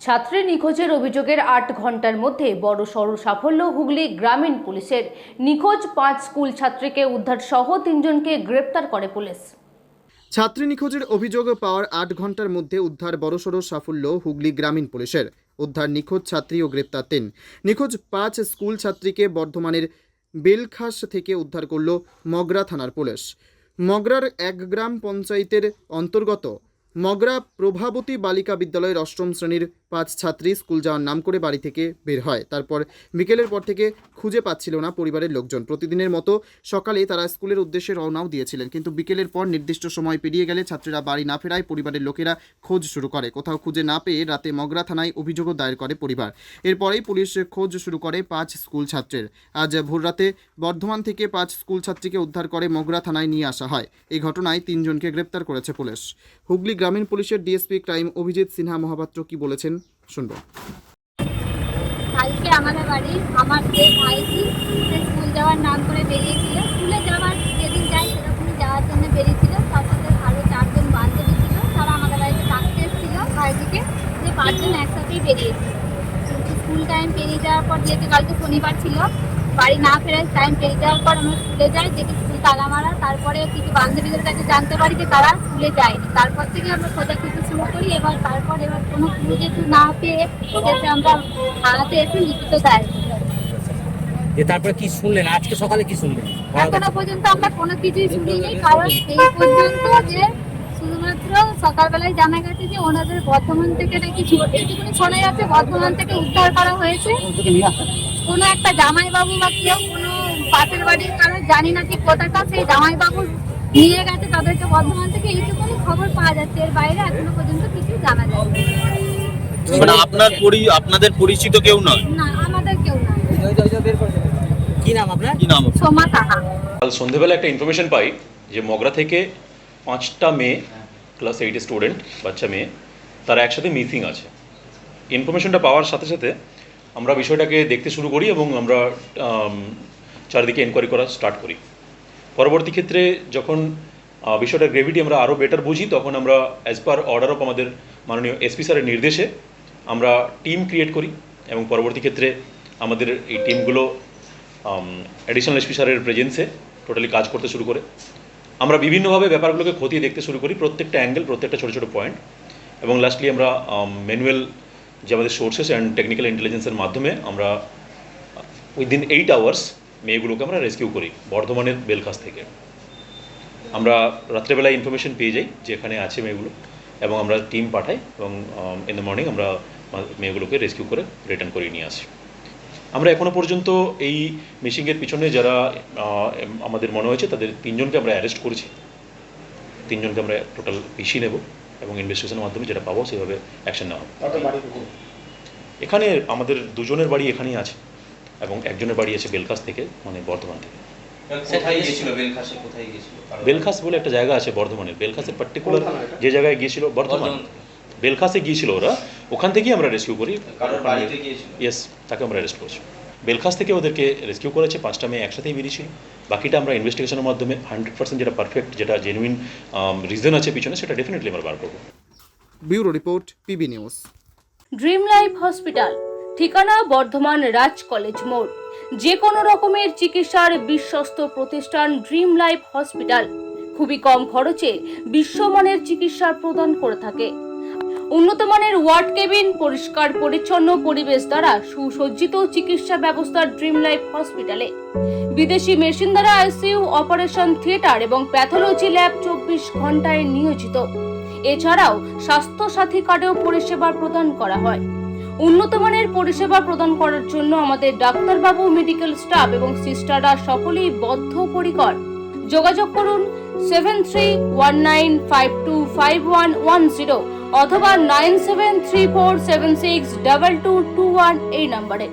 ছাত্রী নিখোঁজের অভিযোগের ৮ ঘন্টার মধ্যে বড়সড় সাফল্য হুগলি গ্রামীণ পুলিশের। নিখোঁজ ৫ স্কুল ছাত্রীকে উদ্ধার সহ ৩ জনকে গ্রেপ্তার করে পুলিশ। ছাত্রী নিখোঁজের অভিযোগ পাওয়ার ৮ ঘন্টার মধ্যে উদ্ধার বড়সড় সাফল্য হুগলি গ্রামীণ পুলিশের। উদ্ধার নিখোঁজ ছাত্রী ও গ্রেপ্তার ৩। নিখোঁজ ৫ স্কুল ছাত্রীকে বর্ধমানের বেলখাস থেকে উদ্ধার করল মগরা থানার পুলিশ। মগরার ১ গ্রাম পঞ্চায়েতের অন্তর্গত মগরা প্রভাবতী বালিকা বিদ্যালয়ের ৮ম শ্রেণীর ৫ ছাত্রী স্কুল যাওয়ার নাম করে বাড়ি থেকে বের হয়। তারপর বিকেলের পর থেকে খুঁজে পাচ্ছিল না পরিবারের লোকজন। প্রতিদিনের মতো সকালে তারা স্কুলের উদ্দেশ্যে রওনাও দিয়েছিলেন, কিন্তু বিকেলের পর নির্দিষ্ট সময় পেরিয়ে গেলে ছাত্রীরা বাড়ি না ফেরায় পরিবারের লোকেরা খোঁজ শুরু করে। কোথাও খুঁজে না পেয়ে রাতে মগরা থানায় অভিযোগও দায়ের করে পরিবার। এরপরেই পুলিশ খোঁজ শুরু করে ৫ স্কুল ছাত্রের। আজ ভোররাতে বর্ধমান থেকে ৫ স্কুল ছাত্রীকে উদ্ধার করে মগরা থানায় নিয়ে আসা হয়। এই ঘটনায় ৩ জনকে গ্রেপ্তার করেছে পুলিশ। হুগলি গ্রামীণ পুলিশের ডিএসপি ক্রাইম অভিজিৎ সিনহা মহাপাত্র কি বলেছেন শুনব। কালকে আমাদের বাড়ি আমার যে ভাইজি স্কুল যাওয়ার নাম করে বেরিয়েছিল, স্কুলে যাওয়ার যেদিন যাই সেরকমই যাওয়ার জন্য বেরিয়েছিল। তার সাথে আরও 4 জন বান্ধবী ছিল, তারা আমাদের বাড়িতে ডাকতে এসেছিল ভাইজিকে, যে 5 জন একসাথেই বেরিয়েছিল। স্কুল টাইম পেরিয়ে যাওয়ার পর, যেহেতু কালকে শনিবার ছিল, বাড়ি না ফেরার টাইম পেরিয়ে যাওয়ার পর আমরা স্কুলে যাই, দেখি স্কুল তালা মারা। তারপরে কিছু বান্ধবীদের কাছে জানতে পারি যে তারা স্কুলে যায়নি। তারপর থেকে আমরা খোঁজাখুঁজি শুরু করি। এবার কোনো ক্লু যেহেতু না পেয়ে সেটা আমরা থানাতে এসে লিখিত দায়ের করি। তারপরে কি শুনলেন? আজকে সকালে কি শুনলেন? এখনো পর্যন্ত আমরা কোনো কিছুই শুনিনি, কারণ এই পর্যন্ত যে শুধুমাত্র সকালবেলায় জানা গেছে যে ওনাদের বর্ধমান থেকে নাকি এইটুকুনি শোনা যাচ্ছে বর্ধমান থেকে উদ্ধার করা হয়েছে। কোনো একটা জামাইবাবু বা কেউ কোনো পাশের বাড়ির কারণ জানি না ঠিক কোথাটা, সেই জামাইবাবু নিয়ে গেছে তাদেরকে বর্ধমান থেকে, এইটুকুনি খবর পাওয়া যাচ্ছে। এর বাইরে এখনো পর্যন্ত কিছু জানা যাচ্ছে মানে আপনাদের পরিচিত কেউ নয়? না, আমাদের কেউ না। কি নাম আপনার? কি নাম? সোমা তাহা। কাল সন্ধ্যেবেলা একটা ইনফরমেশন পাই যে মগরা থেকে 5টা মেয়ে, ক্লাস 8 স্টুডেন্ট, বাচ্চা মেয়ে, তারা একসাথে মিসিং আছে। ইনফরমেশনটা পাওয়ার সাথে সাথে আমরা বিষয়টাকে দেখতে শুরু করি এবং আমরা চারিদিকে এনকোয়ারি করা স্টার্ট করি। পরবর্তী ক্ষেত্রে যখন বিষয়টার গ্রেভিটি আমরা আরও বেটার বুঝি, তখন আমরা অ্যাজ পার অর্ডার অফ আমাদের মাননীয় এসপি স্যারের নির্দেশে আমরা টিম ক্রিয়েট করি এবং পরবর্তী ক্ষেত্রে আমাদের এই টিমগুলো অ্যাডিশনাল এসপি স্যারের প্রেজেন্সে টোটালি কাজ করতে শুরু করে। আমরা বিভিন্নভাবে ব্যাপারগুলোকে খতিয়ে দেখতে শুরু করি, প্রত্যেকটা অ্যাঙ্গেল, প্রত্যেকটা ছোটো ছোটো পয়েন্ট, এবং লাস্টলি আমরা ম্যানুয়াল যে আমাদের সোর্সেস অ্যান্ড টেকনিক্যাল ইন্টেলিজেন্সের মাধ্যমে আমরা উইদিন 8 আওয়ার্স মেয়েগুলোকে আমরা রেস্কিউ করি বর্ধমানের বেলখাস থেকে। আমরা রাত্রেবেলায় ইনফরমেশন পেয়ে যাই যে এখানে আছে মেয়েগুলো, এবং আমরা টিম পাঠাই এবং ইন দ্য মর্নিং আমরা মেয়েগুলোকে রেস্কিউ করে রিটার্ন করে নিয়ে আসি। আমরা এখনও পর্যন্ত এই মিসিংয়ের পিছনে যারা আমাদের মনে হয়েছে তাদের 3 জনকে আমরা অ্যারেস্ট করেছি। 3 জনকে আমরা টোটাল পিসি নেব এবং ইনভেস্টিগেশনের মাধ্যমে যেটা পাবো সেভাবে অ্যাকশন নেওয়া হবে। এখানে আমাদের 2 জনের বাড়ি এখানেই আছে এবং একজনের বাড়ি আছে বেলখাস থেকে, মানে বর্ধমান থেকে। বেলখাস বলে একটা জায়গা আছে বর্ধমানের, বেলখাসের পার্টিকুলার যে জায়গায় গিয়েছিল বর্ধমান, বেলখাসে গিয়েছিল ওরা, ওখান থেকেই আমরা রেস্কিউ করি। ইয়েস, তাকে আমরা অ্যারেস্ট করেছি। বেলখাস থেকে ওদেরকে রেস্কিউ করেছে, 5টা মেয়ে একসাথেই বেরিয়েছিল। বাকিটা আমরা ইনভেস্টিগেশনের মাধ্যমে 100% যেটা পারফেক্ট, যেটা জেনুইন রিজন আছে পিছনে, সেটা ডেফিনেটলি আমরা বার করবো। Bureau report, PB news. Dream life hospital, ঠিকানা বর্ধমান রাজ কলেজ মোড়। যে কোনো রকমের চিকিৎসার বিশ্বস্ত প্রতিষ্ঠান ড্রিম লাইফ হসপিটাল খুবই কম খরচে বিশ্বমানের চিকিৎসা প্রদান করে থাকে। উন্নত মানের ওয়ার্ড কেবিন, পরিষ্কার পরিচ্ছন্ন পরিবেশ দ্বারা সুসজ্জিত চিকিৎসা ব্যবস্থা ড্রিম লাইফ হসপিটালে। বিদেশি মেশিন দ্বারা আইসিইউ, অপারেশন থিয়েটার এবং প্যাথোলজি ল্যাব 24 ঘন্টায় নিয়োজিত। এছাড়াও স্বাস্থ্য সাথী কার্ডেও পরিষেবা প্রদান করা হয়। উন্নত মানের পরিষেবা প্রদান করার জন্য আমাদের ডাক্তারবাবু, মেডিকেল স্টাফ এবং সিস্টাররা সকলেই বদ্ধপরিকর। যোগাযোগ করুন 7319525110 অথবা 9734762221 এই নম্বরে।